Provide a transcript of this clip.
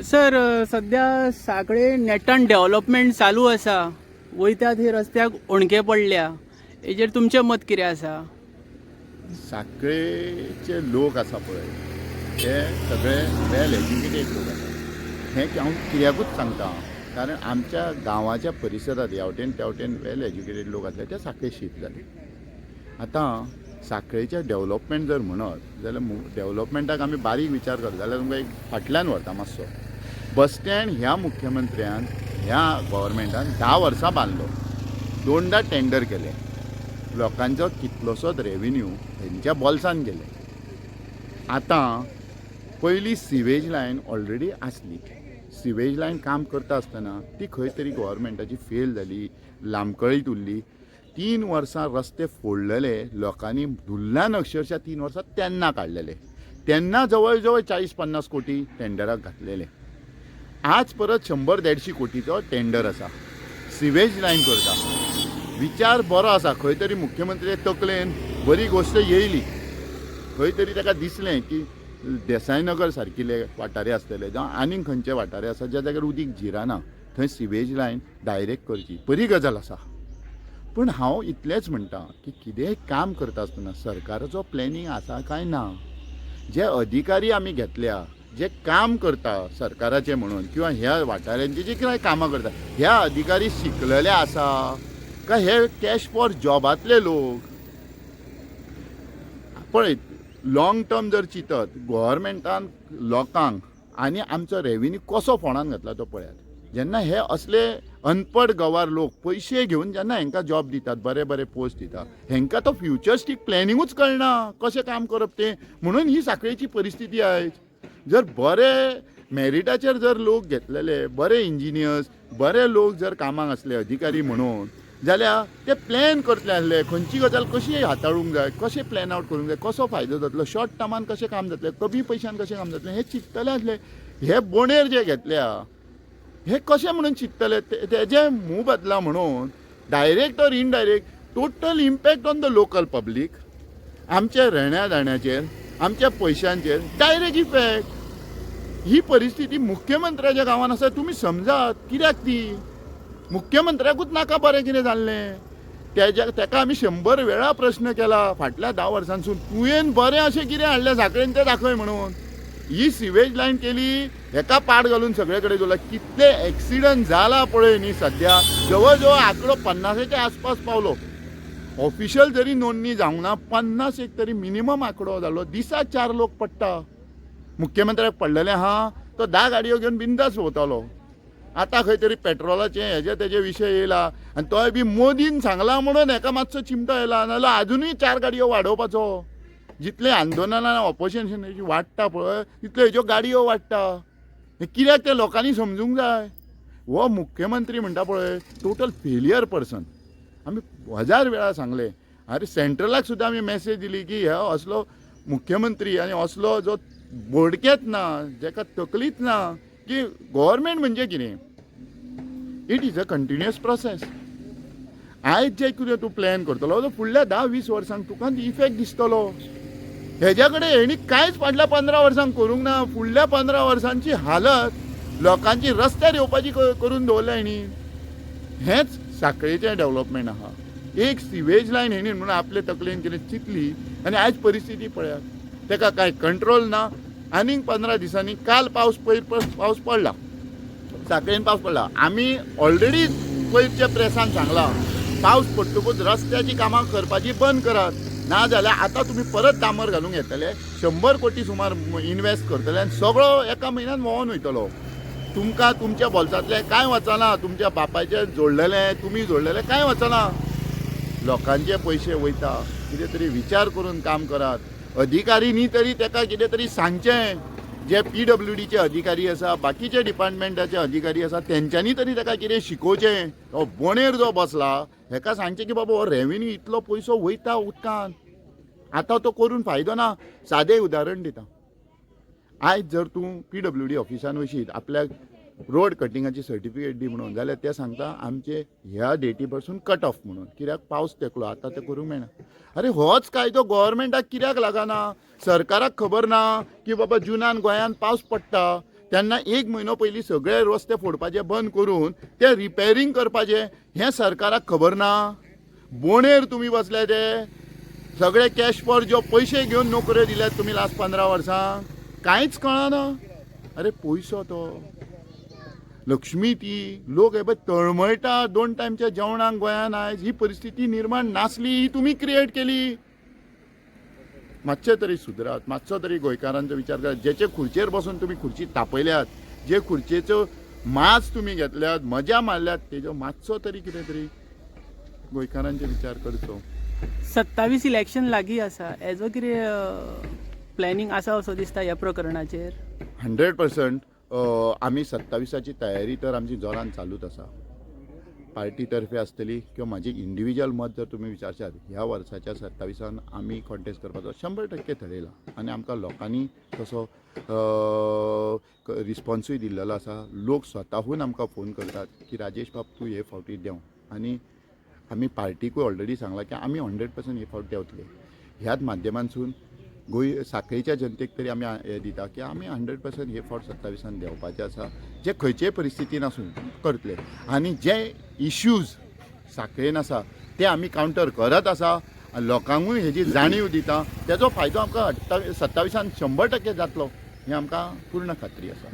Sir सध्या सगळे नेटान डेव्हलपमेंट चालू आसा, वयत्या थंय रस्त्याक उणके पडल्या, हेजेर तुमचें मत कितें आसा? साखळेचे लोक आसा पळय ते सगळे वेल एज्युकेटेड लोक आसा. हें हांव कित्याकूच सांगता, कारण आमच्या गांवाच्या परिसरांत ह्या वटेन वेल एज्युकेटेड लोक आसले ते साखळे शिफ्ट जाले. आतां साखळेचें डेव्हलपमेंट जर म्हणत जाल्यार डेव्हलपमेंटाक आमी बारीक विचार करता जाल्यार तुमकां एक फाटल्यान व्हरता मातसो. बस स्टँड ह्या मुख्यमंत्र्यान ह्या गव्हर्मेंटान 10 वर्सां बांदलो, 2दा टेंडर केले, लोकांचो कितलोसोच रेव्हेन्यू हेंच्या बोल्सान गेले. आतां पयली सिवेज लायन ऑलरेडी आसली, सिवेज लायन काम करता आसतना ती खंय तरी गव्हर्मेंटाची फेल जाली, लांबकळीत उरली. 3 वर्सां रस्ते फोडलेले लोकांनी, धुल्ल्यान अक्षरशः 3 वर्सां तेन्ना काडलेले. तेन्ना जवळ जवळ 40-50 कोटी टेंडराक घातलेले. आज परत 100-150 कोटीचो टेंडर आसा सिवेज लायन करता. विचार बरो आसा, खंय तरी मुख्यमंत्री तकलेन बरी गोश्ट येयली, खंय तरी ताका दिसलें की देसाईनगर सारकिले वाठारे आसतले जावं आनीक खंयचे वाठारे आसा ज्या जाग्यार उदीक जिराना, थंय सिवेज लायन डायरेक्ट करची, बरी गजाल आसा. पूण हांव इतलेंच म्हणटा की कितेंय काम करता आसतना सरकाराचो प्लॅनिंग आसा काय ना. जे अधिकारी आमी घेतल्या, जे काम करता सरकाराचे म्हणून किंवा ह्या वाठारांची जी कितें कामां करता, ह्या अधिकारी शिकलेले आसा काय हे कॅश फॉर जॉबातले लोक? पळय, लॉंग टर्म जर चिंतत गव्हर्मेंटान लोकांक आनी आमचो रेव्हेन्यू कसो फोंडान घातला तो पळयात. जेन्ना हे असले अनपड गंवार लोक पयशे घेवन जेन्ना हांकां जॉब दितात, बरे बरे पोस्ट दितात, हांकां तो फ्युचरिस्टीक प्लॅनिंगूच कळना कशें काम करप तें. म्हणून ही साखळेची परिस्थिती आयज. जर बरे मेरिटाचेर जर लोक घेतलेले, बरे इंजिनियर्स, बरे लोक जर कामाक असले अधिकारी म्हणून, जाल्यार ते प्लॅन करतले आसले, खंयची गजाल कशी हाताळूंक जाय, कशें प्लॅन आवट करूंक जाय, कसो फायदो जातलो, शॉर्ट टर्मान कशें काम जातलें, कमी पयशान कशें काम जातलें, हें चिंततले आसले. हे बोणेर जे घेतल्या हे कशें म्हणून चिंततले, तेजे बदला म्हणून direct or indirect total impact on the local public, आमच्या रेण्या दाण्याचेर, आमच्या पयशांचेर डायरेक्ट इफेक्ट. ही परिस्थिती मुख्यमंत्र्याच्या गांवान आसा. तुमी समजात कित्याक ती मुख्यमंत्र्याकूच नाका बरें कितें जाल्लें. ताका आमी 100 वेळा प्रश्न केला फाटल्या 10 वर्सांसून, तुवें बरें अशें कितें हाडलें साखळेन तें दाखय म्हणून. ही सिवेज लायन केली, हेका पाड घालून सगळे कडेन दवरला. कितले एक्सिडंट जाला पळय न्ही सध्या, जवळ जवळ आंकडो 50च्या आसपास पावलो. ऑफिशियल जरी नोंदणी जावंक ना, 50 एक तरी मिनिमम आंकडो जालो. दिसाक 4 लोक पडटा. मुख्यमंत्र्याक पडलेले हा तो 10 गाडयो घेवन बिंदास भोंवतालो. आतां खंय तरी पेट्रोलाचे हेजे तेजे विशय येयला आनी तोय बी मोदीन सांगला म्हणून हेका मातसो चिमटो येयला, नाजाल्यार आजुनूय 4 गाडयो वाडोवपाचो. जितले आंदोलनां ऑपोजिशन वाडटा पळय तितल्यो हेज्यो गाडयो वाडटा. हे कित्याक ते लोकांनी समजूंक जाय. हो मुख्यमंत्री म्हणटा पळय टोटल फेलियर पर्सन. आमी 1000 वेळा सांगले. अरे सेंट्रलाक सुद्दां आमी मॅसेज दिली की हे असलो मुख्यमंत्री आनी असलो जो बोडकेच ना, जेका तकलीच ना की गव्हर्मेंट म्हणजे कितें. It is a continuous process. आयज जे कितें तूं प्लॅन करतलो तो फुडल्या 10-20 वर्सांक तुका इफेक्ट दिसतलो. हेज्या कडेन हेणी कांयच फाटल्या 15 वर्सांक करूंक ना. फुडल्या 15 वर्सांची हालत लोकांची रस्त्यार येवपाची करून दवरल्या हेणी. हेंच साखळेचें डेव्हलपमेंट आहा. एक सिवेज लायन हेणी म्हणून आपले तकलेन कितें चिंतली आनी आयज परिस्थिती पळयात. तेका कांय कंट्रोल ना. आनीक 15 दिसांनी काल पावस पडला, साखळेन पावस पडला. आमी ऑलरेडी पयरच्या प्रेसान सांगला पावस पडटकूच रस्त्याची कामां करपाची बंद करात, ना जाल्यार आतां तुमी परत डांबर घालूंक येतले, 100 कोटी सुमार इन्वेस्ट करतले आनी सगळो एका म्हयन्यान व्हांवून वयतलो. तुमकां तुमच्या बोल्सांतले कांय वचना, तुमच्या बापायचे जोडलेले तुमी जोडलेले कांय वचना. लोकांचे पयशे वयता. कितें तरी विचार करून काम करात. अधिकारी न्ही तरी ताका कितें तरी सांगचें. जे PWDचे अधिकारी आसा, बाकीचे डिपार्टमेंटाचे अधिकारी आसा, तेंच्यांनी तरी ताका कितें शिकोवचें. तो बोणेर जो बसला हेका सांगचें की बाबा हो रेव्हेन्यू इतलो पयसो वयता उदकान, आतां तो करून फायदो ना. सादें उदाहरण दिता. आयज जर तूं PWD ऑफिसान वयशीत आपल्याक रोड कटिंगाची सर्टिफिकेट दी म्हणून, जाल्यार ते सांगता आमचे ह्या डेटी पासून कट ऑफ म्हणून. कित्याक पावस तेकलो, आतां ते करूंक मेळना. अरे होच कायदो गव्हर्मेंटाक कित्याक लागना? सरकाराक खबर ना की बाबा जुनान गोंयान पावस पडटा, तेन्ना 1 म्हयनो पयलीं सगळे रस्ते फोडपाचे बंद करून ते रिपेरींग करपाचे हें सरकाराक खबर ना. बोणेर तुमी बसले ते सगळे कॅश फॉर जॉब पयशे घेवन नोकऱ्यो दिल्यात तुमी लास्ट 15 वर्सां कांयच कळना. अरे पयसो तो लक्ष्मी ती लोक हे पळय तळमळटा 2 टायमच्या जेवणाक गोंयान आयज ही परिस्थिती निर्माण नासली ही तुमी क्रिएट केली. मातशें तरी सुदरात, मातसो तरी गोंयकारांचो विचार करात. जेचे खुर्चेर बसून तुमी खुर्ची तापयल्यात, जे खुर्चेचो माज तुमी घेतल्यात, मजा मारल्यात, तेजो मातसो तरी कितें तरी गोंयकारांचो विचार करचो. 27 इलेक्शन लागीं आसा, हेजो कितें प्लॅनिंग आसा असो दिसता ह्या प्रकरणाचेर? 100% आमी 27ची तयारी तर आमची जोरान चालूच आसा. पार्टी तर्फे आसतली किंवा म्हाजी इंडिविज्युअल मत जर तुमी विचारशात ह्या वर्साच्या 27 आमी कॉन्टेस्ट करपाचो 100% थारायला आनी आमकां लोकांनी तसो रिस्पॉन्सूय दिल्लो आसा. लोक स्वताहून आमकां फोन करतात की राजेश बाब तूं हे फावटी देंव आनी आमी पार्टीकूय ऑलरेडी सांगलां की आमी 100% हे फावट देंवतले. ह्याच माध्यमांतसून साखळीच्या जनतेक तरी आमी हे दिता की आमी 100% हे फावट 27 देंवपाचे आसा. जे खंयचेय परिस्थितीन आसून करतले आनी जे इश्यूज साखळेन आसा ते आमी कावंटर करत आसा आनी लोकांकूय हेजी जाणीव दिता. तेजो फायदो आमकां 27 100% जातलो हें आमकां पूर्ण खात्री आसा.